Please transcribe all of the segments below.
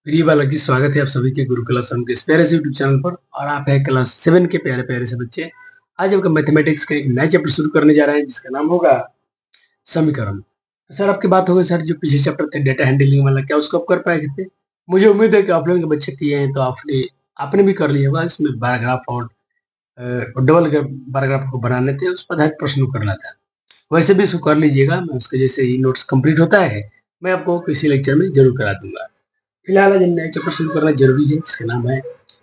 प्रिय बालक जी, स्वागत है आप सभी के गुरु क्लास के इस प्यारे से यूट्यूब चैनल पर। और आप है क्लास 7 के प्यारे प्यारे से बच्चे। आज हम मैथमेटिक्स का एक नया चैप्टर शुरू करने जा रहे हैं जिसका नाम होगा समीकरण। तो सर आपकी बात होगी, सर जो पिछले चैप्टर थे डेटा हैंडलिंग वाला, क्या उसको आप कर पाए थे? मुझे उम्मीद है कि आप लोगों के बच्चे किए हैं, तो आपने आपने भी कर लिया होगा। इसमें पैराग्राफ और डबल पैराग्राफ को बनाने थे, उस पर आधारित प्रश्न करना था। वैसे भी इसको कर लीजिएगा, मैं उसके जैसे ही नोट्स कंप्लीट होता है मैं आपको किसी लेक्चर में जरूर करा दूंगा। फिलहाल आज नया चैप्टर शुरू करना जरूरी है जिसका नाम है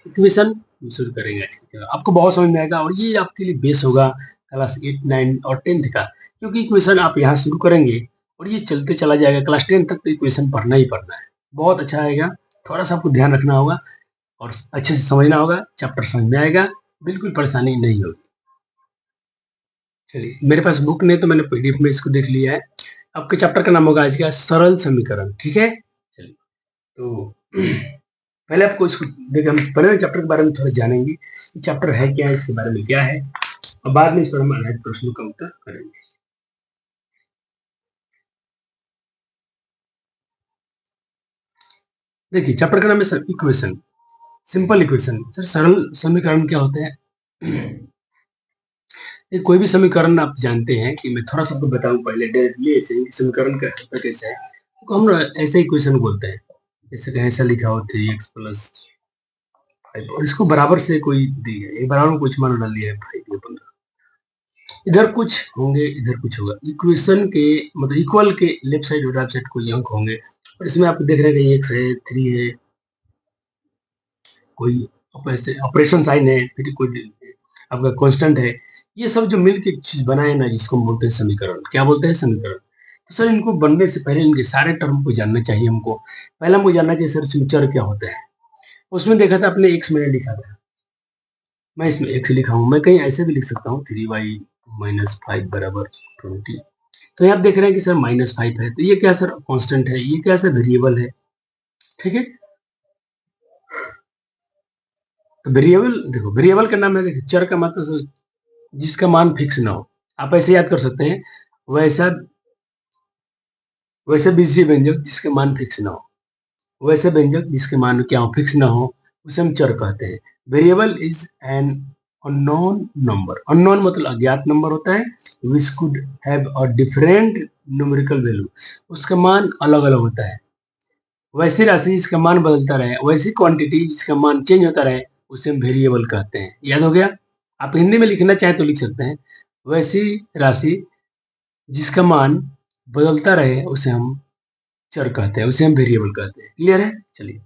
इक्वेशन। शुरू करेंगे आज की। आपको बहुत समझ में आएगा और ये आपके लिए बेस होगा क्लास 8, 9 और 10th का, क्योंकि इक्वेशन आप यहाँ शुरू करेंगे और ये चलते चला जाएगा क्लास 10 तक। तो इक्वेशन पढ़ना ही पढ़ना है, बहुत अच्छा आएगा। थोड़ा सा आपको ध्यान रखना होगा और अच्छे से समझना होगा, चैप्टर समझ में आएगा, बिल्कुल परेशानी नहीं होगी। चलिए, मेरे पास बुक नहीं तो मैंने पीडीएफ में इसको देख लिया है। आपके चैप्टर का नाम होगा आज का सरल समीकरण, ठीक है। चलिए, तो पहले आपको इसको देखिए, हम पहले चैप्टर के बारे में थोड़ा जानेंगे कि चैप्टर है क्या है, इसके बारे में क्या है, और बाद में इस पर हम आधारित प्रश्नों का उत्तर करेंगे। देखिए, चैप्टर का नाम है इक्वेशन, सिंपल इक्वेशन। सर सरल समीकरण क्या होते हैं? ये कोई भी समीकरण आप जानते हैं कि मैं थोड़ा सा आपको बताऊं पहले डायरेक्टली ऐसे ही समीकरण का होता कैसे है, तो हम ना ऐसे इक्वेशन बोलते हैं। जैसे कि ऐसा लिखा हो 3x प्लस 5 और इसको बराबर से कोई दी है, एक बराबर में कुछ मान डाल दिया है 5 या 15, इधर कुछ होंगे इधर कुछ होगा। इक्वेशन के मतलब इक्वल के लेफ्ट साइड और राइट साइड कोई अंक होंगे, और इसमें आप देख रहे हैं कि एक्स है, 3 है, कोई ऐसे ऑपरेशन साइन है, फिर कोई आपका कांस्टेंट है। ये सब जो मिलके चीज बनाए ना, जिसको हम बोलते हैं समीकरण। क्या बोलते हैं? समीकरण। तो सर इनको बनने से पहले इनके सारे टर्म को जानना चाहिए हमको। पहले हमको जानना चाहिए सर इसमें चर क्या होता है। उसमें देखा था आपने एक्स मैंने लिखा था, मैं इसमें एक्स लिखा हूँ। मैं कहीं ऐसे भी लिख सकता हूँ 3y माइनस 5 बराबर 20। तो यहाँ आप देख रहे हैं कि सर -5 है, तो ये क्या सर कांस्टेंट है, ये क्या सर वेरिएबल है, ठीक है। तो वेरिएबल, देखो वेरिएबल का नाम है, देखिए चर का मतलब जिसका मान फिक्स ना हो। आप ऐसे याद कर सकते हैं, वैसा वैसे बीजीय व्यंजक जिसके मान फिक्स ना हो, वैसे व्यंजक जिसके मान क्या हो, फिक्स ना हो, उसे हम चर कहते हैं। Variable is an unknown number. Unknown मतलब अज्ञात नंबर होता है, which could have a different numerical value, उसका मान अलग अलग होता है। वैसी राशि जिसका मान बदलता रहे, वैसी क्वांटिटी जिसका मान चेंज होता रहे, उसे हम वेरिएबल कहते हैं। याद हो गया? आप हिंदी में लिखना चाहें तो लिख सकते हैं, वैसी राशि जिसका मान बदलता रहे उसे हम चर कहते हैं, उसे हम वेरिएबल कहते हैं। क्लियर है? चलिए,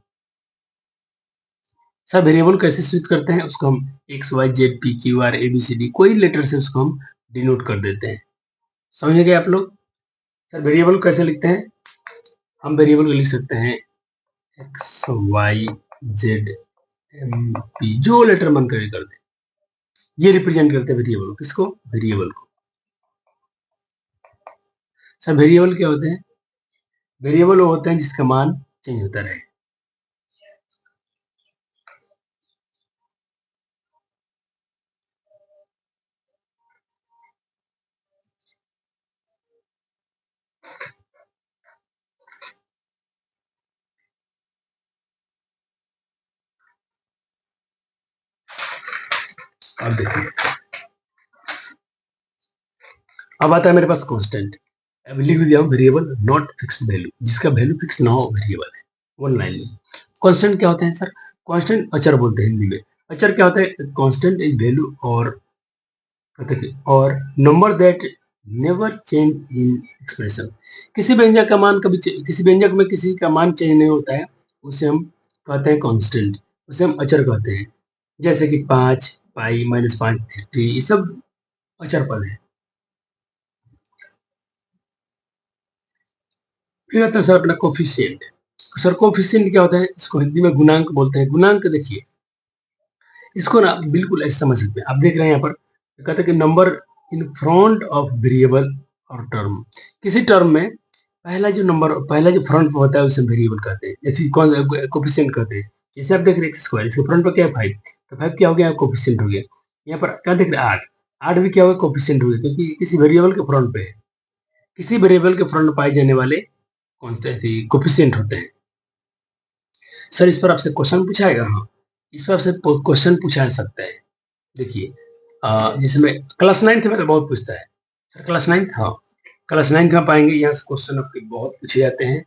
सर वेरिएबल कैसे सूचित करते हैं? उसको हम X Y Z P Q R A B C D कोई लेटर से उसको हम डिनोट कर देते हैं। समझ गए आप लोग? सर वेरिएबल कैसे लिखते हैं? हम वेरिएबल को लिख सकते हैं X Y Z M P, जो लेटर मन करे कर दे। ये रिप्रेजेंट करते हैं वेरिएबल को। किसको? वेरिएबल को। सर वेरिएबल क्या होते हैं? वेरिएबल वो होते हैं जिसका मान चेंज होता रहे। अब देखिए, अब आता है मेरे पास कांस्टेंट। अब लिख दिया वेरिएबल नॉट फिक्स्ड वैल्यू, जिसका वैल्यू फिक्स ना हो वेरिएबल है। वन लाइन में कांस्टेंट क्या होते हैं सर? कांस्टेंट अचर बोलते हैं हिंदी में। अचर क्या होता है? कांस्टेंट इज वैल्यू और number that never change in expression. किसी व्यंजक का मान कभी किसी व्यंजक में किसी का मान चेंज नहीं होता है, उसे हम कहते हैं कांस्टेंट, उसे हम अचर कहते हैं। जैसे कि 5, पाई, -5, 3, ये सब अचर पद है। फिर आता है सर अपना कोफिशिएंट। सर कोफिशिएंट क्या होता है? इसको हिंदी में गुणांक बोलते हैं। गुणांक देखिए, इसको ना बिल्कुल ऐसे समझ सकते हैं। आप देख रहे हैं यहाँ पर कहते हैं कि number in front of variable और टर्म। किसी टर्म में पहला जो फ्रंट में होता है उसे वेरिएबल कहते हैं, जैसे कोफिशिएंट कहते हैं। जैसे आप देख रहे हैं एक्स स्क्वायर, इसके फ्रंट पर क्या है 5, तो 5 क्या हो गया? कोफिशिएंट हो गया। यहाँ पर क्या देख रहे हैं 8, 8 भी क्या होगा? कोफिशिएंट हो गया, क्योंकि किसी वेरिएबल के फ्रंट पे है। किसी वेरिएबल के फ्रंट में पाए जाने वाले कौन से कोफिशिएंट होते हैं। सर इस पर आपसे क्वेश्चन पूछाएगा? हाँ, इस पर आपसे क्वेश्चन पूछा जा सकता है। देखिए जिसमें क्लास 9th में तो बहुत पूछता है सर। क्लास 9th, हाँ क्लास 9th में पाएंगे, यहाँ से क्वेश्चन आपके बहुत पूछे जाते हैं।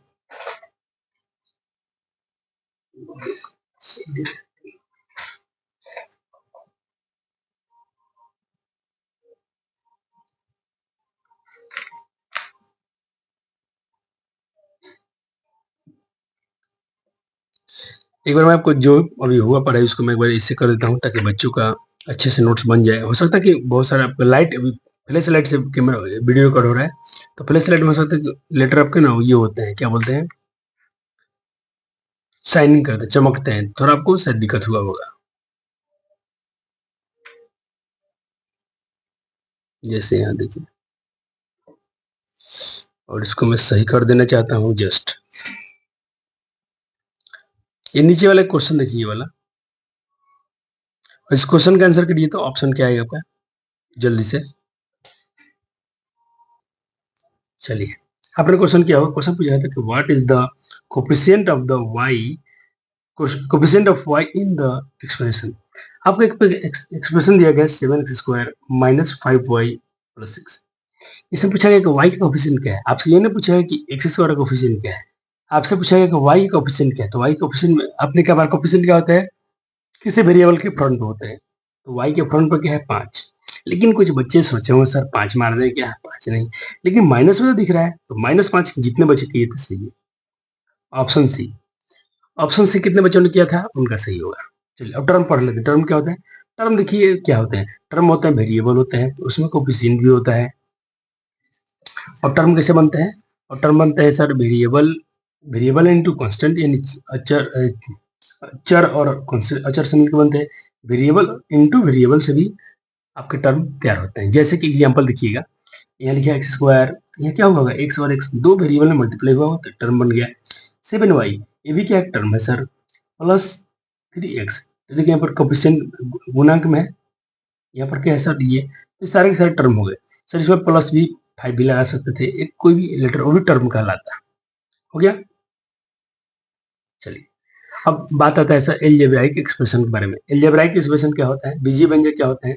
एक बार मैं आपको जो अभी हुआ पढ़ाई उसको मैं एक बार इससे कर देता हूँ ताकि बच्चों का अच्छे से नोट्स बन जाए। हो सकता है कि बहुत सारा आपका लाइट अभी फ्लैश लाइट से कैमरा वीडियो रिकॉर्ड हो रहा है, तो फ्लैश लाइट में हो सकता है कि लेटर आपके ना ये होते हैं, क्या बोलते हैं, शाइनिंग करते हैं, चमकते हैं, थोड़ा आपको शायद दिक्कत हुआ होगा। जैसे यहाँ देखिए, और इसको मैं सही कर देना चाहता हूँ जस्ट। ये नीचे वाला क्वेश्चन देखिए, ये वाला, इस क्वेश्चन का आंसर करिए तो ऑप्शन क्या आएगा आपका जल्दी से। चलिए, आपने क्वेश्चन क्या होगा, क्वेश्चन पूछा था कि what is the coefficient of the Y, coefficient of Y in the expression. आपको एक एक्सप्रेशन दिया गया 7x² - 5y + 6। इसमें पूछा गया कि y का कोफिशिएंट क्या है। आपसे ये नहीं पूछा है कि x² का कोफिशिएंट क्या है, आपसे पूछा गया कि y का कोफिशिएंट क्या है। तो y का कोफिशिएंट में आपने क्या बार कोफिशिएंट क्या होता है, किसी वेरिएबल के फ्रंट पे होते हैं। तो y के फ्रंट पे क्या है 5। लेकिन कुछ बच्चे सोचे होंगे सर 5 मार दें क्या, 5 नहीं, लेकिन माइनस में तो दिख रहा है, तो -5 जितने बच्चे किए थे सही है, ऑप्शन सी। ऑप्शन सी कितने बच्चों ने किया था उनका सही होगा। चलिए अब टर्म पढ़ लेते हैं। टर्म क्या होता है, टर्म देखिए क्या होते हैं, टर्म होते हैं वेरिएबल होते हैं, उसमें कोफिशिएंट भी होता है। और टर्म कैसे बनते हैं, और टर्म बनते हैं sir variable, variable into constant, यानी अचर, चर और अचर से मिलकर बनते हैं। वेरिएबल इनटू वेरिएबल से भी आपके टर्म तैयार होते हैं। जैसे कि एग्जांपल देखिएगा, यहाँ लिखा x², यहाँ क्या होगा, x और x दो वेरिएबल में मल्टीप्लाई हुआ हो तो टर्म बन गया। 7y, ये भी क्या एक टर्म है सर, +3x। तो देखिए यहाँ पर कोफिशिएंट गुणांक में है, यहाँ पर क्या है सर ये, तो सारे के सारे टर्म हो गए सर। इसमें प्लस भी 5 भी लगा सकते थे, एक कोई भी लेटर वो भी टर्म कहलाता। हो गया। चलिए अब बात आता है सर एलजेब्राइक एक्सप्रेशन के बारे में। एलजेब्राइक एक्सप्रेशन क्या होता है, बीजीगणित क्या होता है,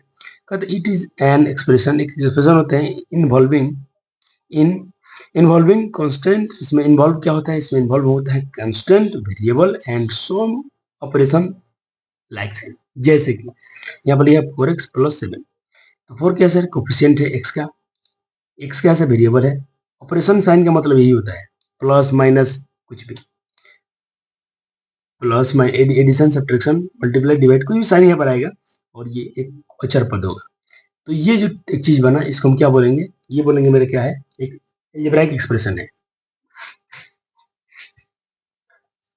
कहते इट इज एन एक्सप्रेशन, एक एक्सप्रेशन होते हैं इन्वॉल्विंग इन इन्वॉल्विंग कांस्टेंट। इसमें इन्वॉल्व क्या होता है, इसमें इन्वॉल्व होता है constant, variable and some operation like same. जैसे कि यहाँ पर लिया 4x + 7, तो 4 क्या सर कोफिशिएंट है x का, x क्या है वेरिएबल है। ऑपरेशन साइन का मतलब यही होता है प्लस माइनस कुछ भी, plus minus addition subtraction multiply divide कोई भी साइन यहाँ पर आएगा, और ये एक अचर पद होगा। तो ये जो एक चीज बना इसको हम क्या बोलेंगे, ये बोलेंगे मेरे क्या है, एक एल्जेब्राइक एक्सप्रेशन है।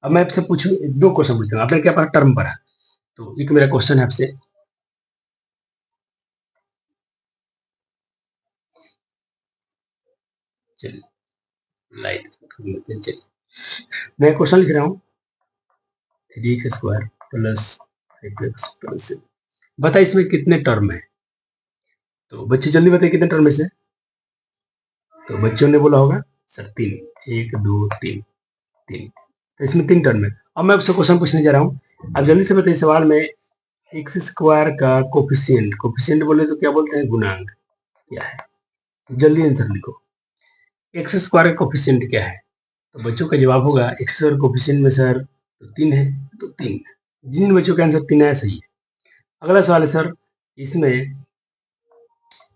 अब मैं आपसे पूछूं, दो क्वेश्चन पूछता हूँ, आपने क्या पढ़ा, टर्म पढ़ा, तो एक मेरा क्वेश्चन है आपसे, चलिए लाइट, चलिए मैं क्वेश्चन लिख रहा हूँ 3x² + 5x + 7। बता इसमें कितने टर्म है, तो बच्चे जल्दी बताइए कितने टर्म है से। तो बच्चों ने बोला होगा सर 3, 1 2 3, 3, तो इसमें 3 टर्म है। अब मैं आपसे क्वेश्चन पूछने जा रहा हूँ, अब जल्दी से बताइए सवाल में x² का कोफिशिएंट, कोफिशिएंट बोले तो क्या बोलते हैं, गुणांक क्या है, तो जल्दी आंसर लिखो। x² का कोफिशिएंट क्या है, तो बच्चों का जवाब होगा x² कोफिशिएंट में सर तो 3 है, तो 3। जिन बच्चों का आंसर 3 आया सही है। अगला सवाल है सर, इसमें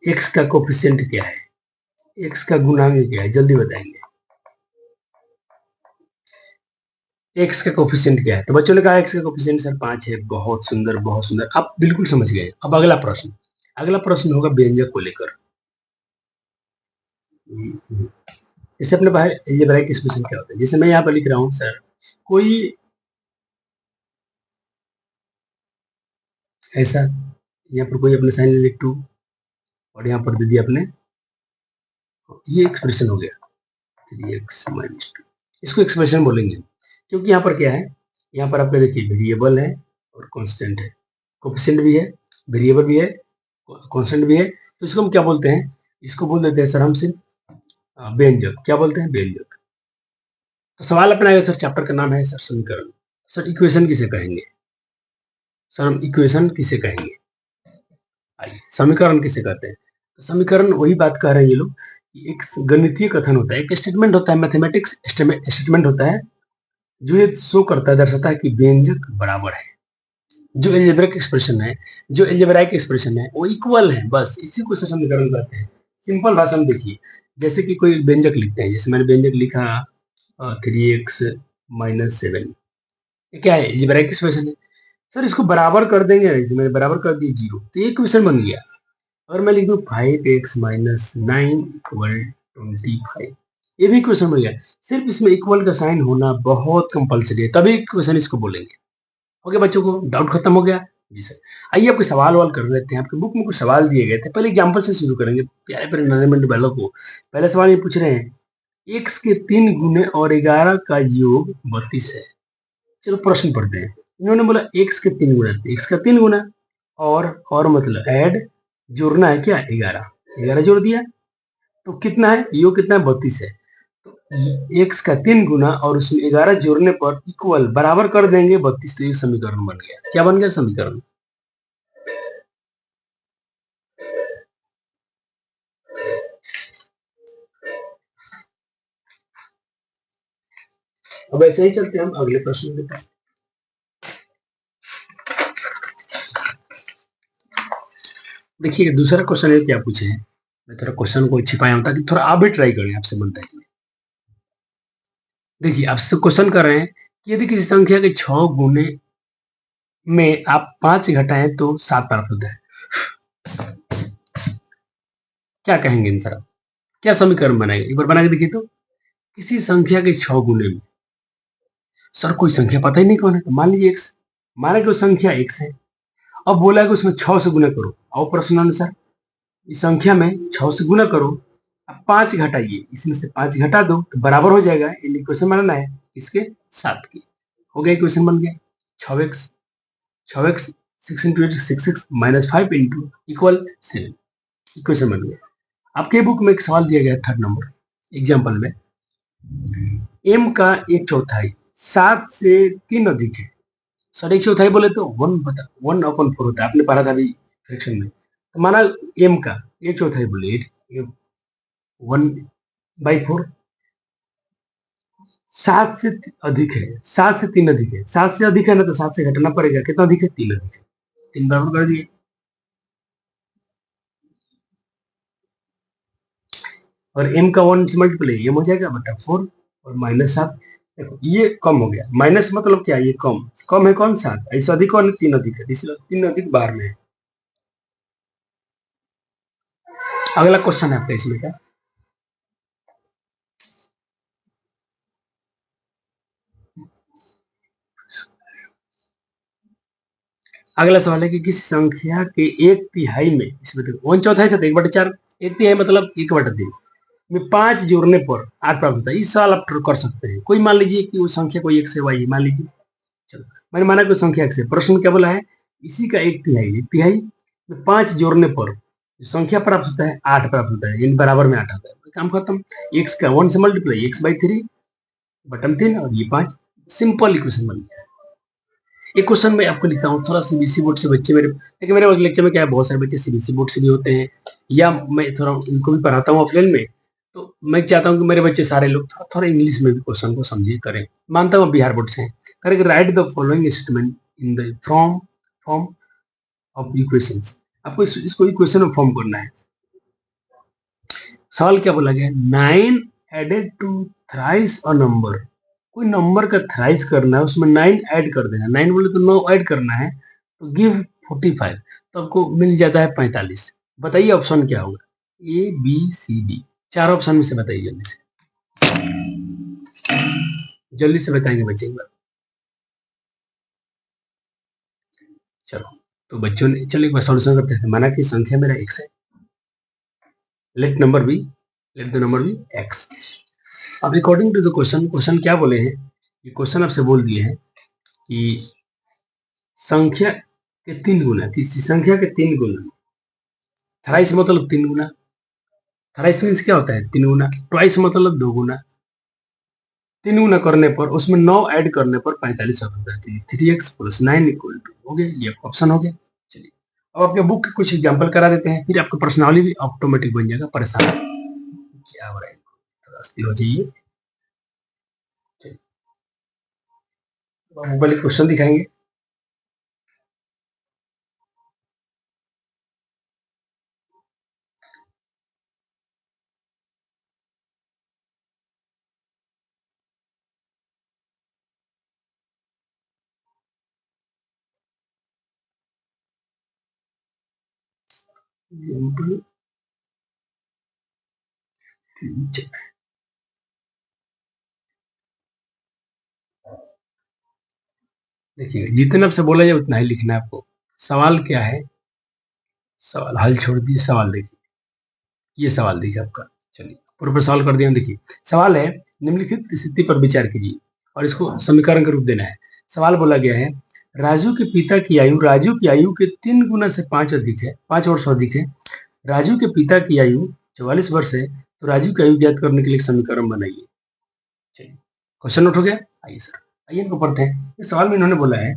x का कोफिशिएंट क्या है, x का गुणांक क्या है, जल्दी बताएंगे। x का कोफिशिएंट क्या है, तो बच्चों ने कहा x का कोफिशिएंट सर 5 है। बहुत सुंदर बहुत सुंदर, आप बिल्कुल समझ गए। अब अगला प्रश्न, अगला प्रश्न होगा व्यंजक को लेकर। इससे अपने बाहर एल्जेब्राइक एक्सप्रेशन क्या होता है, जैसे मैं यहाँ पर लिख रहा हूँ सर, कोई ऐसा, यहाँ पर कोई अपने साइन लिख 2 और यहाँ पर दे दिया अपने, ये एक्सप्रेशन हो गया 3x - 2, इसको एक्सप्रेशन बोलेंगे। क्योंकि यहाँ पर क्या है, यहाँ पर आपका देखिए वेरिएबल है और कांस्टेंट है, कोफिशिएंट भी है, वेरिएबल भी है, कांस्टेंट भी है, तो इसको हम क्या बोलते हैं, इसको बोल देते हैं सर हम सिर्फ व्यंजक। क्या बोलते हैं, व्यंजक। तो सवाल अपना आएगा सर, चैप्टर का नाम है सर समीकरण। सर इक्वेशन किसे कहेंगे? सर हम इक्वेशन किसे कहेंगे? आइए, समीकरण किसे कहते हैं? तो समीकरण वही बात कह रहे हैं ये लोग कि एक गणितीय कथन होता है, एक स्टेटमेंट होता है, मैथमेटिक्स स्टेटमेंट होता है जो ये शो करता है, दर्शाता है कि व्यंजक बराबर है। जो एल्जेब्रिक एक्सप्रेशन है, जो एल्जेब्राइक एक्सप्रेशन है, वो इक्वल है, बस इसी को समीकरण कहते हैं। सिंपल भाषा में देखिए, जैसे कि कोई व्यंजक लिखते हैं, जैसे मैंने व्यंजक लिखा 3x माइनस 7, ये क्या है? एल्जेब्राइक एक्सप्रेशन है। सर इसको बराबर कर देंगे, जैसे मैंने बराबर कर दिया 0, तो ये क्वेश्चन बन गया। अगर मैं लिख दूं 5x माइनस 9 इक्वल 25, ये भी क्वेश्चन बन गया। सिर्फ इसमें इक्वल का साइन होना बहुत कंपलसरी है, तभी क्वेश्चन इसको बोलेंगे। ओके बच्चों को डाउट खत्म हो गया? जी सर। आइए आपके सवाल वाल कर लेते हैं। आपके बुक में कुछ सवाल दिए गए थे, पहले एग्जाम्पल से शुरू करेंगे प्यारे प्यारे नरेंद्र वालों को। पहले सवाल ये पूछ रहे हैं, x के 3 गुने और 11 का योग 32 है। चलो प्रश्न पढ़ते हैं। इन्होंने बोला x के 3 गुना, x का 3 गुना और मतलब ऐड, जोड़ना है क्या? 11 जोड़ दिया तो कितना है? योग कितना है? 32 है। तो x का 3 गुना और उसमें 11 जोड़ने पर इक्वल, बराबर कर देंगे 32, तो ये समीकरण बन गया। क्या बन गया समीकरण? अब ऐसे ही चलते हैं हम अगले प्रश्न के पास। देखिए दूसरा क्वेश्चन है, क्या पूछे हैं, मैं थोड़ा क्वेश्चन को छिपाया हूं ताकि थोड़ा आप भी ट्राई करें, आपसे बनता है। देखिए आपसे क्वेश्चन कर रहे हैं कि यदि किसी संख्या के 6 गुने में आप 5 घटाएं तो 7 प्राप्त होता है। क्या कहेंगे इन सर? क्या समीकरण बनाएंगे? एक बार बना के देखिए तो। किसी संख्या के 6 गुने में, सर कोई संख्या पता ही नहीं कौन है, तो मान लीजिए x, माना कि वो संख्या x है। अब बोला है कि उसमें 6 से गुना करो। आओ प्रश्न अनुसार इस संख्या में 6 से गुना करो, अब 5 घटाइए, इसमें से 5 घटा दो तो बराबर हो जाएगा। इक्वेशन बनाना है इसके 7 की। हो गया, इक्वेशन बन गया। 6x 6x 6 into 8 6 minus 5 into equal 7, equation बन गया। आपके बुक में एक सवाल दिया गया 3rd नंबर एग्जाम्पल में, m का 1/4 7 से 3 अधिक है। सर 1/4 बोले तो 1/4 होता है, आपने पढ़ा था अभी फ्रैक्शन में। तो माना m का 1/4 बोले 1/4, 7 से अधिक है, 7 से 3 अधिक है। 7 से अधिक है ना, तो 7 से घटाना पड़ेगा। कितना अधिक है? 3 अधिक है। 3 बराबर कर दिए, और m का 1 से मल्टीप्लाई m हो जाएगा बटा 4 और माइनस 7। देखो ये कम हो गया, माइनस मतलब क्या? ये कम, कम है कौन? 7। ऐसा अधिक कौन? 3 अधिक है, इसलिए 3 अधिक बाहर में है। अगला क्वेश्चन है आपका इसमें क्या, अगला सवाल है कि किसी संख्या के 1/3 में, इसमें देखो 1/4 था तो 1/4, 1/3 मतलब 1/3 में 5 जोड़ने पर 8 प्राप्त होता है। इस सवाल आप कर सकते हैं। कोई मान लीजिए कि वो संख्या कोई x है, y है, मान लीजिए। चलो मैंने माना कोई संख्या x है, प्रश्न में क्या बोला है? इसी का 1/3 में 5 जोड़ने पर जो संख्या प्राप्त होता है 8 प्राप्त होता है, यानी बराबर में 8 होता है। काम खत्म। x का 1 से मल्टीप्लाई x/3 बटन 3 और ये 5, सिंपल इक्वेशन बन गया। एक क्वेश्चन मैं आपको लिखता हूँ, थोड़ा सीबीएसई बोर्ड से बच्चे मेरे, लेकिन मेरे लेक्चर में क्या है, बहुत सारे बच्चे सीबीएसई बोर्ड से भी होते हैं, या मैं थोड़ा उनको भी पढ़ाता हूँ ऑफलाइन में। तो मैं चाहता हूँ कि मेरे बच्चे सारे लोग थोड़ा थोड़ा इंग्लिश में भी क्वेश्चन को समझे करें। मानता हूँ बिहार बोर्ड से हैं, करेंगे right the following statement in the form of equations. आपको इसको इक्वेशन में फॉर्म करना है। सवाल क्या बोला गया? 9 added to thrice a number, कोई नंबर का थ्राइस करना है, उसमें 9 ऐड कर देना। 9 बोले तो 9 ऐड करना है, तो गिव 45, तो आपको मिल जाता है 45। बताइए ऑप्शन क्या होगा? A B C D, 4 option में से बताइए जल्दी से, जल्दी से बताएंगे बच्चे एक बार। चलो तो बच्चों ने, चलो एक बार सॉल्यूशन करते हैं। माना कि संख्या मेरा x है, let the number be x। अब अकॉर्डिंग टू द क्वेश्चन क्या बोले हैं, ये क्वेश्चन आपसे बोल दिए हैं कि संख्या के 3 गुना, किसी संख्या के 3 गुना, थ्राइस मतलब 3 गुना, थ्राइस मीन्स क्या होता है? 3 गुना। ट्वाइस मतलब 2 गुना, 3 गुना करने पर उसमें 9 ऐड करने पर 45 आता है। 3x प्लस 9 इक्वल टू हो गया, ये ऑप्शन हो गया। चलिए अब आपके बुक के कुछ एग्जाम्पल करा देते हैं, फिर आपका पर्सनाली भी ऑटोमेटिक बन जाएगा। परेशान क्या हो रहा है, थोड़ा स्थिर हो जाइए। मोबाइल क्वेश्चन दिखाएंगे। देखिए जितना आपसे बोला जाए उतना ही लिखना है आपको। सवाल क्या है, सवाल हल छोड़ दिए, सवाल देखिए, ये सवाल देखिए आपका। चलिए पूरा सवाल कर दिया। देखिए सवाल है, निम्नलिखित स्थिति पर विचार कीजिए और इसको समीकरण का रूप देना है। सवाल बोला गया है, राजू के पिता की आयु राजू की आयु के 3 गुना से 5 अधिक है, 5 वर्ष अधिक है। राजू के पिता की आयु 44 वर्ष है, तो राजू की आयु ज्ञात करने के लिए समीकरण बनाइए। चलिए क्वेश्चन नोट हो गया। आइए सर, आइए इनको पढ़ते हैं। इस सवाल में इन्होंने बोला है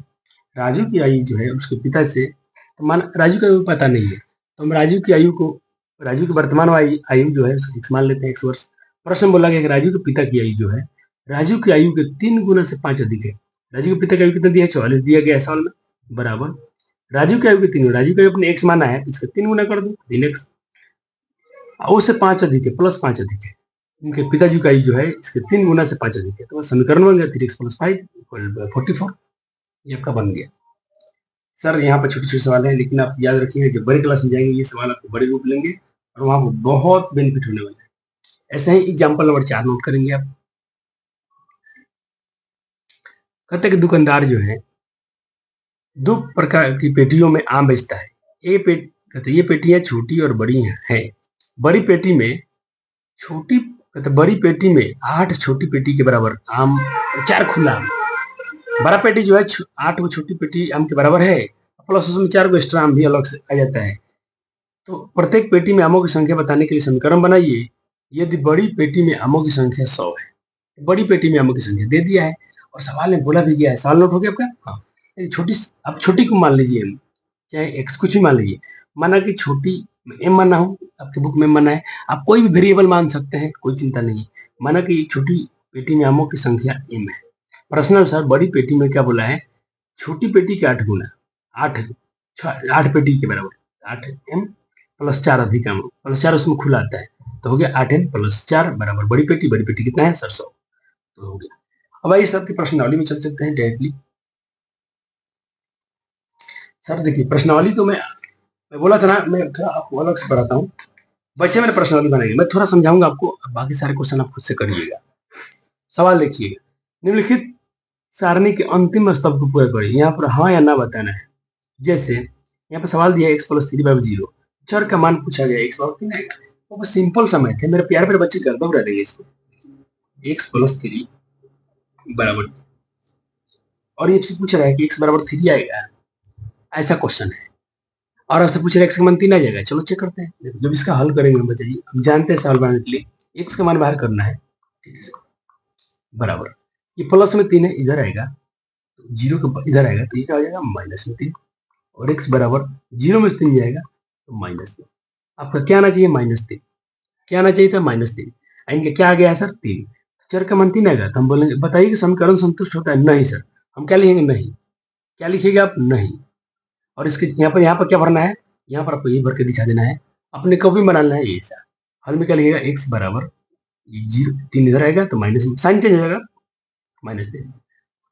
राजू की आयु जो है उसके पिता से, तो मान राजू का आयु पता नहीं है, तो हम राजू की आयु को, राजू की वर्तमान आयु जो है उसको x मान लेते हैं, 1 वर्ष। प्रश्न बोला गया कि राजू के पिता की आयु जो है राजू की आयु के 3 गुना से 5 अधिक है। राजू के पिता की आयु कितना दिया है, 44 दिया गया है सवाल में, बराबर राजू की आयु के 3, राजू की आयु अपने x माना है, इसका 3 गुना कर दो, 3x, उससे 5 अधिक है, प्लस 5 अधिक है। इनके पिताजी का आयु जो है इसके 3 गुना से 5 अधिक है, तो समीकरण बन गया 3x प्लस 5 इक्वल 44। ये आपका बन गया। सर यहाँ पर छोटे छोटे सवाल हैं, लेकिन आप याद रखिएगा जब बड़े क्लास में जाएंगे ये सवाल आपको बड़े रूप लेंगे और वहां पर बहुत बेनिफिट होने वाला है। ऐसे ही एग्जाम्पल नंबर 4 नोट करेंगे आप। कहते कि दुकानदार जो है 2 प्रकार की पेटियों में आम बेचता है। कहते ये पेटियां छोटी और बड़ी हैं। बड़ी पेटी में छोटी, कहते बड़ी पेटी में 8 छोटी पेटी के बराबर आम, 4 खुला आम। बड़ा पेटी जो है 8 छोटी पेटी आम के बराबर है, प्लस उसमें 4 एक्स्ट्रा आम भी अलग से आ जाता है। तो प्रत्येक पेटी में आमों की संख्या बताने के लिए समीकरण बनाइए। यदि बड़ी पेटी में आमों की संख्या 100 है, बड़ी पेटी में आमों की संख्या दे दिया है और सवाल में बोला भी गया है। सवाल नोट हो गया आपका। हाँ छोटी, अब छोटी को मान लीजिए हम, चाहे एक्स कुछ भी मान लीजिए, माना कि छोटी एम माना हो, आपके बुक में माना है, आप कोई भी वेरिएबल मान सकते हैं, कोई चिंता नहीं। माना कि छोटी पेटी में आमों की संख्या एम है। प्रश्न अनुसार बड़ी पेटी में क्या बोला है, छोटी पेटी के 8 गुना, 8 पेटी के बराबर 8 एम प्लस 4 अधिक आम, प्लस 4 उसमें खुला आता है, तो हो गया 8 एम प्लस 4 बराबर बड़ी पेटी कितना है सर, 100। तो हो गया। अब आइए सर की प्रश्नावली में चल सकते हैं डायरेक्टली। सर देखिए प्रश्नावली तो मैं बोला था ना, मैं थोड़ा आपको अलग से पढ़ाता हूँ। बच्चे मैंने प्रश्नावली बनाई, मैं थोड़ा समझाऊंगा आपको, बाकी सारे क्वेश्चन आप खुद से करिएगा। सवाल देखिएगा, निम्नलिखित सारणी के अंतिम स्तंभ को पूरा करिए। यहाँ पर हाँ या ना बताना है। जैसे यहाँ पर सवाल दिया x प्लस 3/0, चर का मान पूछा गया, x बराबर 3 आएगा। वो सिंपल समय थे मेरे प्यारे प्यारे बच्चे, गर्दम रह देंगे इसको, x प्लस 3 बराबर, और ये पूछ रहा है कि x बराबर 3 आएगा, ऐसा क्वेश्चन है। और आपसे पूछ रहे x का मान 3 आ जाएगा, चलो चेक करते हैं। जब इसका हल करेंगे बताइए, हम जानते हैं सवाल बनाने के लिए x का मान बाहर करना है, बराबर ये प्लस में 3 है, इधर आएगा, 0 के इधर आएगा, तो ये क्या हो जाएगा माइनस में 3, और x बराबर 0 में 3 जाएगा तो -3। आपका क्या आना चाहिए, -3। क्या आना चाहिए था, -3। इनका क्या आ गया है सर, 3। चर का मान 3 आएगा, तो हम बोलेंगे बताइए कि समीकरण संतुष्ट होता है, नहीं सर। हम क्या लिखेंगे, नहीं। क्या लिखिएगा आप, नहीं। और इसके यहाँ पर क्या भरना है, यहाँ पर आपको ये भर के दिखा देना है, अपने को भी बनाना है ये सर। हल में क्या लिखेगा, x बराबर 0, 3 इधर आएगा तो माइनस, साइन चेंज हो जाएगा, -3,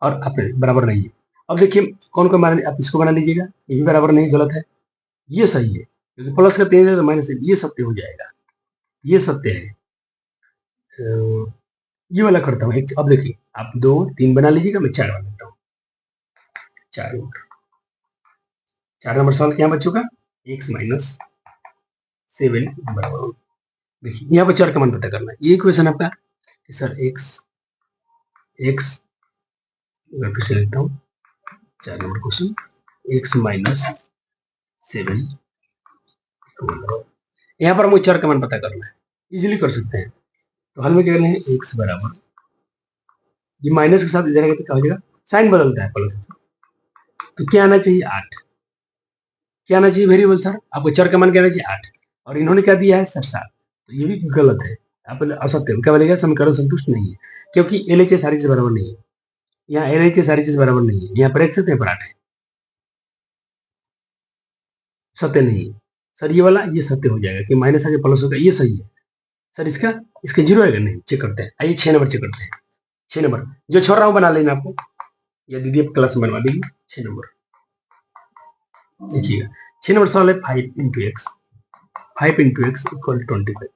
और अपने बराबर नहीं है। अब देखिए कौन कौन बना, आप इसको बना लीजिएगा, ये भी बराबर नहीं, गलत है, ये सही है, क्योंकि प्लस का 3 है तो माइनस, ये सत्य हो जाएगा, ये सत्य है। तो ये वाला करता हूँ। अब देखिए आप 2 3 बना लीजिएगा, मैं 4 बना लेता हूँ। 4 नंबर सवाल क्या बच्चों का, x माइनस 7 बराबर, देखिए यहाँ पर 4 का मान पता करना है। ये क्वेश्चन आपका कि सर x मैं फिर से लिखता हूँ, 4 नंबर क्वेश्चन, x माइनस 7, यहाँ पर मुझे 4 का मान पता करना है, इजीली कर सकते हैं। तो हल में क्या करना है, x बराबर ये माइनस के साथ इधर आएगा तो क्या हो जाएगा, साइन बदलता है प्लस। तो क्या आना चाहिए 8, क्या आना चाहिए वेरिएबल सर, आपको चर का मान क्या आना चाहिए 8, और इन्होंने क्या दिया है सर 7, तो ये भी गलत है, आप असत्य क्या बनेगा, समीकरण संतुष्ट नहीं है, क्योंकि LHS सारी चीज बराबर नहीं है, यहाँ LHS सारी चीज बराबर नहीं है, यहाँ पर एक से यहाँ पर 8 है, सत्य नहीं है सर, ये वाला ये सत्य हो जाएगा कि माइनस आगे प्लस होगा, ये सही है सर, इसका जीरो आएगा नहीं, चेक करते हैं, आइए 6 नंबर चेक करते हैं, 6 नंबर जो छोड़ रहा हूँ बना लेना आपको, या दीदी आप क्लास में बनवा देगी। 6 नंबर देखिएगा, 6 नंबर सवाल है 5 into x, 5 into x equal 25,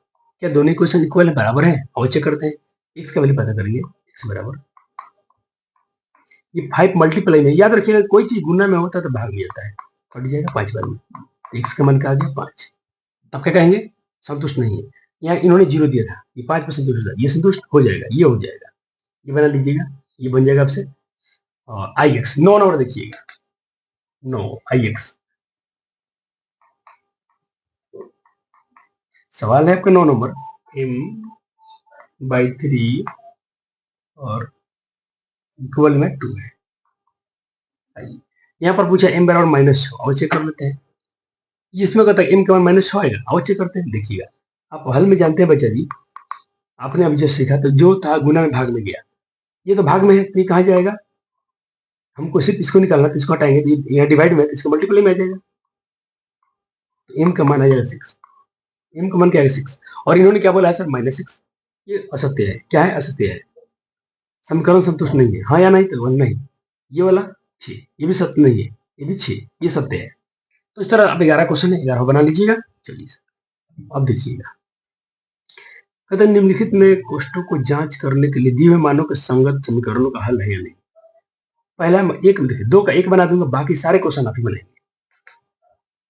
क्या दोनों इक्वेशन इक्वल है, बराबर है, और चेक करते हैं, एक्स का वैल्यू पता करेंगे, एक्स बराबर ये 5 मल्टीप्लाई में, याद रखिएगा कोई चीज गुना में होता है तो भाग में आता है, कट जाएगा 5 बार में, एक्स का मान क्या आ गया 5, तब क्या कहेंगे संतुष्ट नहीं है, यहाँ इन्होंने जीरो दिया था, ये 5 पर संतुष्ट होता है, ये संतुष्ट हो जाएगा, ये हो जाएगा, ये बना लीजिएगा, ये बन जाएगा आपसे आई एक्स, 9 नंबर देखिएगा, 9 आई एक्स, सवाल है आपका 9 नंबर, m/3 और इक्वल में 2 है, यहाँ पर पूछा m बराबर -6, और चेक कर लेते हैं, जिसमें कहता है m का मान -6 आएगा, और चेक करते हैं, देखिएगा आप हल में जानते हैं बच्चा जी, आपने अभी जस्ट सीखा, तो जो था गुना में भाग में गया, ये तो भाग में है, तो ये कहाँ जाएगा, हमको सिर्फ इसको निकालना, तो इसको हटाएंगे, तो यहाँ डिवाइड में, इसको मल्टीप्लाई में आ जाएगा, तो m का मान आ जाएगा 6, m का मान क्या है 6, और इन्होंने क्या बोला है सर -6, ये असत्य है, क्या है असत्य है, समीकरण संतुष्ट नहीं है, हाँ या नहीं, तो नहीं, ये वाला 6, ये भी सत्य नहीं है, ये भी 6, ये सत्य है, तो इस तरह आप 11 क्वेश्चन है, 11 बना लीजिएगा। चलिए अब देखिएगा, कहते हैं निम्नलिखित में कोष्ठकों को जांच करने के लिए दिए हुए मानों के संगत समीकरणों का हल है या नहीं, पहला एक देखिए, 2 का 1 बना दूंगा, बाकी सारे क्वेश्चन आप ही बनाएंगे,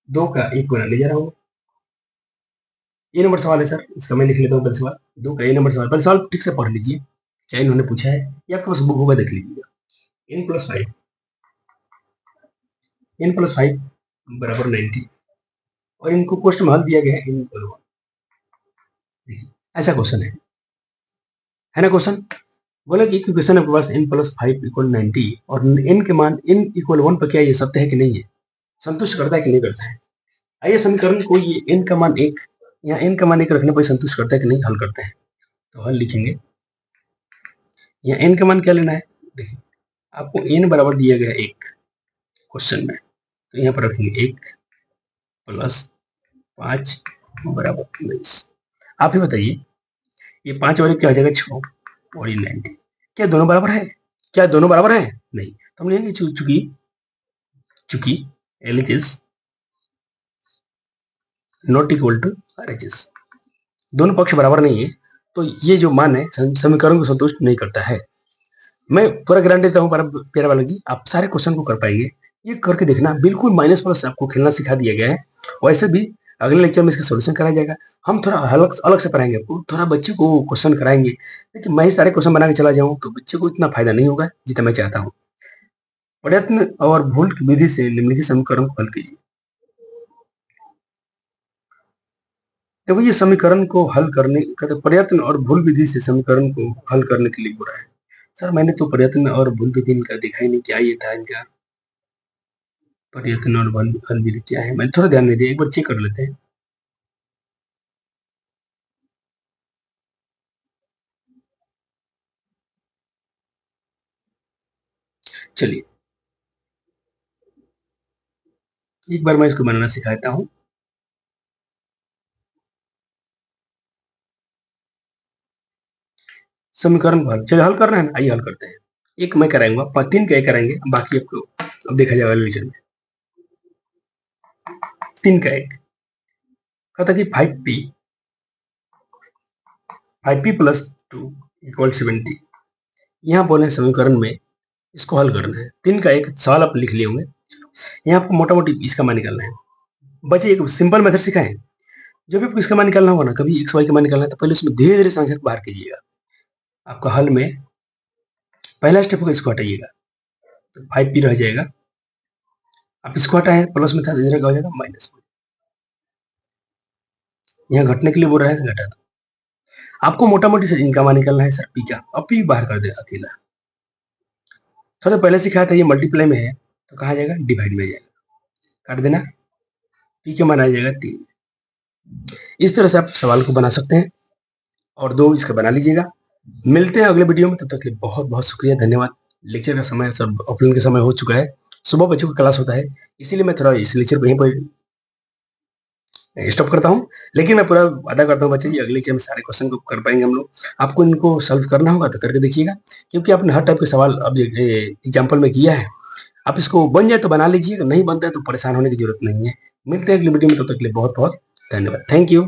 2 का 1 बनाने जा रहा हूँ, ये नंबर सवाल है सर, इसका मैं लिख लेता हूँ पहले सवाल, 2 का ये नंबर सवाल, पहले सवाल ठीक से पढ़ लीजिए, क्या इन्होंने पूछा है, ये आपके पास बुक होगा देख लीजिएगा, n+5 बराबर 90, और इनको क्वेश्चन में हल दिया गया है n इक्वल 1, देखिए ऐसा क्वेश्चन है ना क्वेश्चन, बोला कि इक्वेशन आपके पास n+5 इक्वल 90, और n के मान n इक्वल 1 पर क्या ये सत्य है कि नहीं है, संतुष्ट करता है कि नहीं करता है, आइए समीकरण को ये n का मान 1, यहाँ n का मान 1 रखने पर संतुष्ट करता है कि नहीं, हल करते हैं, तो हल लिखेंगे, यहाँ n का मान क्या लेना है, देखिए आपको n बराबर दिया गया है 1 क्वेश्चन में, तो यहाँ पर रखेंगे 1 + 5 बराबर 19, आप ही बताइए ये 5 वाले क्या हो जाएगा 6, और ये 90, क्या दोनों बराबर है, क्या दोनों बराबर है, नहीं, तो हम लेंगे चूंकि LHS not equal to RHS, दोनों पक्ष बराबर नहीं है, तो ये जो मान है समीकरण को संतुष्ट नहीं करता है, मैं पूरा गारंटी देता हूँ प्यारे बालक जी, आप सारे क्वेश्चन को कर पाएंगे, ये करके देखना, बिल्कुल माइनस प्लस आपको खेलना सिखा दिया गया है, वैसे भी अगले लेक्चर में इसका सॉल्यूशन कराया जाएगा, हम थोड़ा अलग अलग से पढ़ाएंगे आपको, थोड़ा बच्चे को क्वेश्चन कराएंगे, लेकिन मैं ही सारे क्वेश्चन बना के चला जाऊँ तो बच्चे को इतना फायदा नहीं होगा जितना मैं चाहता हूँ, प्रयत्न और भूल की विधि से निम्नलिखित समीकरण को हल कीजिए, देखो ये समीकरण को हल करने का प्रयत्न और भूल विधि से समीकरण को हल करने के लिए बोला है, सर मैंने तो प्रयत्न और भूल विधि इनका देखा ही नहीं, क्या ये था इनका प्रयत्न और भूल विधि क्या है, मैंने थोड़ा ध्यान नहीं दिया, एक बार चेक कर लेते हैं, चलिए एक बार मैं इसको बनाना सिखाता हूँ, समीकरण को हल, चलिए हल करना है ना, आइए हल करते हैं, एक मैं कराऊंगा, 3 का एक कराएंगे, बाकी आपको अब देखा जाएगा रिविजन में, 3 का एक कहता कि 5p + 2 = 70, यहाँ बोले समीकरण में इसको हल करना है, 3 का एक सवाल आप लिख लिए होंगे, यहाँ आपको मोटा मोटी इसका मान निकालना है, बच्चे एक सिंपल मेथड सिखाएं, जब भी आपको इसका मान निकालना होगा ना, कभी एक्स वाई का मान निकालना है, तो पहले उसमें धीरे धीरे संख्या को बाहर कीजिएगा, आपका हल में पहला स्टेप होगा, इसको हटाइएगा, तो 5p रह जाएगा, आप इसको हटाए प्लस में था, इधर का हो जाएगा माइनस में, यहाँ घटने के लिए बोल रहा है घटा दो, आपको मोटा मोटी से इनका मान निकालना है सर, पी का, अब पी बाहर कर दे अकेला, थोड़ा पहले सिखाया था, ये मल्टीप्लाई में है तो कहाँ जाएगा, डिवाइड में जाएगा, काट देना, पी के मान आ जाएगा 3। इस तरह से आप सवाल को बना सकते हैं और 2 इसका बना लीजिएगा। मिलते हैं अगले वीडियो में, तब तक के लिए बहुत बहुत शुक्रिया, धन्यवाद। लेक्चर का समय, सब ऑफलाइन का समय हो चुका है, सुबह बच्चों का क्लास होता है, इसीलिए मैं थोड़ा इस लेक्चर को यहीं पर स्टॉप करता हूँ। लेकिन मैं पूरा वादा करता हूँ बच्चे जी, अगले लेक्चर में सारे क्वेश्चन को कर पाएंगे हम लोग। आपको इनको सॉल्व करना होगा तो करके देखिएगा, क्योंकि आपने हर टाइप के सवाल अब एग्जाम्पल में किया है। आप इसको बन जाए तो बना लीजिएगा, नहीं बनता है तो परेशान होने की जरूरत नहीं है। मिलते हैं अगली वीडियो में, तब तक के लिए बहुत बहुत धन्यवाद। Thank you.